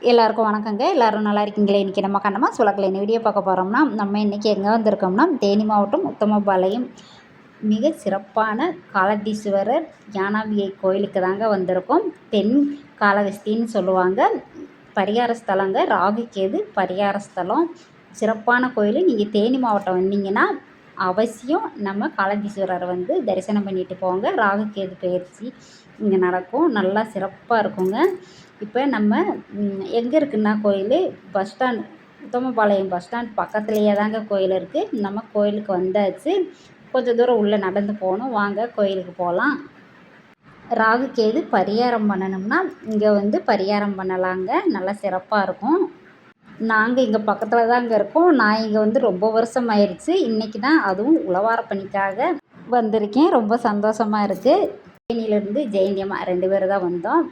எல்லாருக்கும் வணக்கங்க. எல்லாரும் நல்லா இருக்கீங்களா? இன்றைக்கி நம்ம கண்ணம்மா சுலக்கில் என்ன வீடியோ பார்க்க போகிறோம்னா, நம்ம இன்றைக்கி எங்கே வந்திருக்கோம்னா, தேனி மாவட்டம் உத்தமபாளையம் மிக சிறப்பான காலத்தீஸ்வரர் ஞானாம்பிகை கோயிலுக்கு தாங்க வந்திருக்கோம். தென் காளஹஸ்தின்னு சொல்லுவாங்க. பரிகார ஸ்தலங்க. ராகு கேது பரிகார ஸ்தலம். சிறப்பான கோயில். நீங்கள் தேனி மாவட்டம் வந்தீங்கன்னா அவசியம் நம்ம காளத்தீஸ்வரரை வந்து தரிசனம் பண்ணிட்டு போங்க. ராகு கேது பயிற்சி இங்கே நடக்கும். நல்லா சிறப்பாக இருக்குங்க. இப்போ நம்ம எங்கே இருக்குன்னா கோயில் bus stand Uthamapalayam bus stand பக்கத்துலேயே தாங்க கோயில் இருக்குது. நம்ம கோயிலுக்கு வந்தாச்சு. கொஞ்சம் தூரம் உள்ளே நடந்து போகணும். வாங்க கோயிலுக்கு போகலாம். ராகு கேது பரிகாரம் பண்ணணும்னா இங்கே வந்து பரிகாரம் பண்ணலாங்க. நல்லா சிறப்பாக இருக்கும். நாங்கள் இங்கே பக்கத்தில் தாங்க இருக்கோம். நான் இங்கே வந்து ரொம்ப வருஷம் ஆயிடுச்சு. இன்றைக்கி தான் அதுவும் உழவார பணிக்காக வந்திருக்கேன். ரொம்ப சந்தோஷமாக இருக்குது. தேனியிலேருந்து ஜெயந்தியம்மா 2 பேர் தான் வந்தோம்.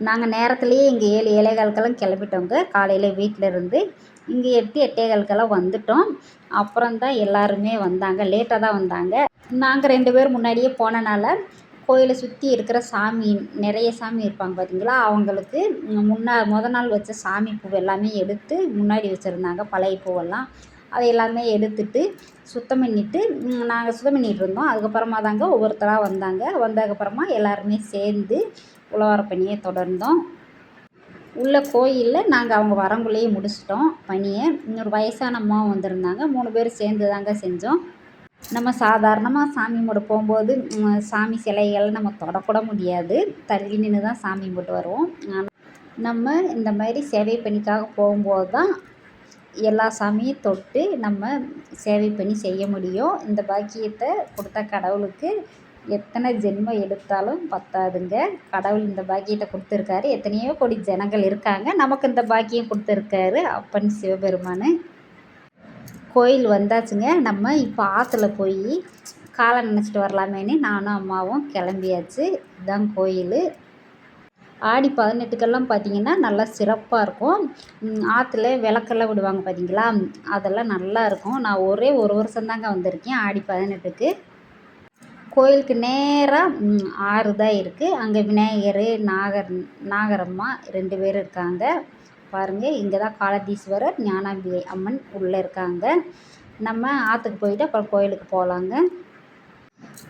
நாங்கள் நேரத்துலேயே இங்கே 7 7:15 கிளம்பிட்டோங்க. காலையில் வீட்டில் இருந்து இங்கே 8 8:15 வந்துட்டோம். அப்புறம் தான் எல்லாருமே வந்தாங்க. லேட்டாக தான் வந்தாங்க. நாங்கள் 2 பேர் முன்னாடியே போனனால கோயிலை சுற்றி இருக்கிற சாமி நிறைய சாமி இருப்பாங்க பார்த்தீங்களா, அவங்களுக்கு மொதல் நாள் வச்ச சாமி பூ எல்லாமே எடுத்து முன்னாடி வச்சுருந்தாங்க. பழைய பூவெல்லாம் அதை எல்லாமே எடுத்துட்டு சுத்தம் பண்ணிவிட்டு நாங்கள் சுத்தம் பண்ணிகிட்டு இருந்தோம். அதுக்கப்புறமா தாங்க ஒவ்வொருத்தராக வந்தாங்க. வந்ததுக்கப்புறமா எல்லாருமே சேர்ந்து உழவார பணியை தொடர்ந்தோம். உள்ள கோயிலில் நாங்கள் அவங்க வரங்குள்ளேயே முடிச்சிட்டோம் பணியை. இன்னொரு வயசான அம்மாவும் வந்திருந்தாங்க. 3 பேர் சேர்ந்து தாங்க செஞ்சோம். நம்ம சாதாரணமாக சாமி கும்பிட போகும்போது சாமி சிலைகளை நம்ம தொடக்கூட முடியாது. தள்ளி நின்று தான் சாமி கும்பிட்டு வருவோம். நம்ம இந்த மாதிரி சேவை பணிக்காக போகும்போது தான் எல்லா சாமியும் தொட்டு நம்ம சேவை பண்ணி செய்ய முடியும். இந்த பாக்கியத்தை கொடுத்த கடவுளுக்கு எத்தனை ஜென்மம் எடுத்தாலும் பத்தாதுங்க. கடவுள் இந்த பாக்கியத்தை கொடுத்துருக்காரு. எத்தனையோ கோடி ஜனங்கள் இருக்காங்க. நமக்கு இந்த பாக்கியம் கொடுத்துருக்காரு அப்பன் சிவபெருமான். கோயில் வந்தாச்சுங்க. நம்ம இப்போ ஆற்றுல போய் காலை நினச்சிட்டு வரலாமேன்னு நானும் அம்மாவும் கிளம்பியாச்சு. இதுதான் கோயில். ஆடி 18க்கெல்லாம் பார்த்திங்கன்னா நல்லா சிறப்பாக இருக்கும். ஆற்றுல விளக்கெல்லாம் விடுவாங்க பார்த்தீங்களா, அதெல்லாம் நல்லா இருக்கும். நான் ஒரே ஒரு வருஷம்தாங்க வந்திருக்கேன் ஆடி 18க்கு. கோயிலுக்கு நேராக ஆறு தான் இருக்குது. அங்கே விநாயகர் நாகரம்மா 2 பேர் இருக்காங்க பாருங்கள். இங்கே தான் காளத்தீஸ்வரர் ஞானாம்பிகை அம்மன் உள்ளே இருக்காங்க. நம்ம ஆற்றுக்கு போயிட்டு அப்புறம் கோயிலுக்கு போகலாங்க.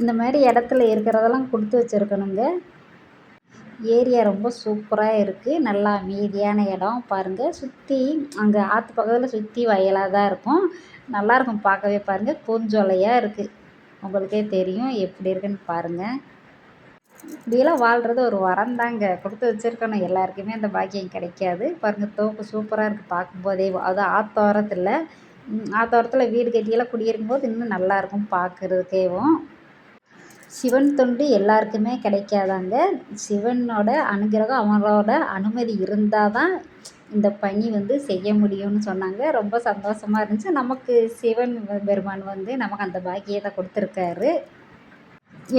இந்த மாதிரி இடத்துல இருக்கிறதெல்லாம் கொடுத்து வச்சுருக்கணுங்க. ஏரியா ரொம்ப சூப்பராக இருக்குது. நல்லா அமைதியான இடம் பாருங்கள். சுற்றி அங்கே ஆற்று பக்கத்தில் சுற்றி வயலாக தான் இருக்கும். நல்லாயிருக்கும் பார்க்கவே. பாருங்கள் பூஞ்சோலையாக இருக்குது. உங்களுக்கே தெரியும் எப்படி இருக்குன்னு பாருங்கள். இப்படியெல்லாம் வாழ்கிறது ஒரு வரம் தாங்க. கொடுத்து வச்சுருக்கணும். எல்லாருக்குமே அந்த பாக்கியம் கிடைக்காது. பாருங்கள் தோப்பு சூப்பராக இருக்குது பார்க்கும்போதே. அது ஆத்தோரத்தில் வீடு கட்டியெல்லாம் குடியிருக்கும் போது இன்னும் நல்லாயிருக்கும் பார்க்குறதுக்கேவும். சிவன் தொண்டு எல்லாருக்குமே கிடைக்காதாங்க. சிவனோட அனுகிரகம் அவங்களோட அனுமதி இருந்தால் தான் இந்த பணி வந்து செய்ய முடியும்னு சொன்னாங்க. ரொம்ப சந்தோஷமாக இருந்துச்சு. நமக்கு சிவன் பெருமான் வந்து நமக்கு அந்த பாக்கியத்தை கொடுத்துருக்காரு.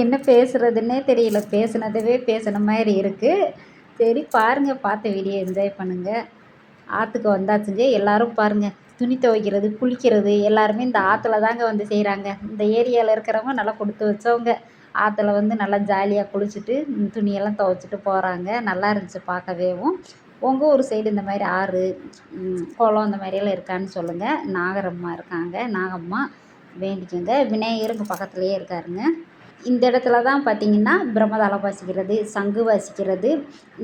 என்ன பேசுகிறதுன்னே தெரியல. பேசுனதவே பேசுன மாதிரி இருக்குது. சரி பாருங்கள். பார்த்த வீடியோ என்ஜாய் பண்ணுங்கள். ஆற்றுக்கு வந்தாச்சுங்க. எல்லோரும் பாருங்கள். துணி துவைக்கிறது குளிக்கிறது எல்லாருமே இந்த ஆற்றுல தாங்க வந்து செய்கிறாங்க. இந்த ஏரியாவில் இருக்கிறவங்க நல்லா கொடுத்து வச்சவங்க. ஆற்றுல வந்து நல்லா ஜாலியாக குளிச்சுட்டு துணியெல்லாம் துவைச்சிட்டு போகிறாங்க. நல்லா இருந்துச்சு பார்க்கவேவும். உங்கள் ஊர் சைடு இந்த மாதிரி ஆறு குளம் இந்த மாதிரியெல்லாம் இருக்கான்னு சொல்லுங்கள். நாகரம்மா இருக்காங்க. நாகம்மா வேண்டிக்கோங்க. விநாயகர் இங்கே பக்கத்துலேயே இருக்காருங்க. இந்த இடத்துல தான் பார்த்திங்கன்னா பிரம்மதாளம் வாசிக்கிறது, சங்கு வாசிக்கிறது,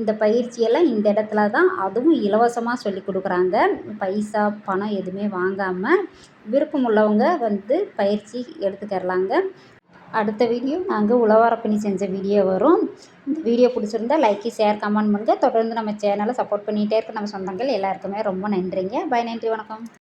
இந்த பயிற்சியெல்லாம் இந்த இடத்துல தான். அதுவும் இலவசமாக சொல்லி கொடுக்குறாங்க. பைசா பணம் எதுவுமே வாங்காமல் விருப்பம் உள்ளவங்க வந்து பயிற்சி எடுத்துக்கிறலாங்க. அடுத்த வீடியோ நாங்கள் உழவார பணி செஞ்ச வீடியோ வரும். இந்த வீடியோ பிடிச்சிருந்தா லைக் ஷேர் கமெண்ட் பண்ணுங்கள். தொடர்ந்து நம்ம சேனலை சப்போர்ட் பண்ணிகிட்டே இருக்க நம்ம சொந்தங்கள் எல்லாருக்குமே ரொம்ப நன்றிங்க. பாய். நன்றி, வணக்கம்.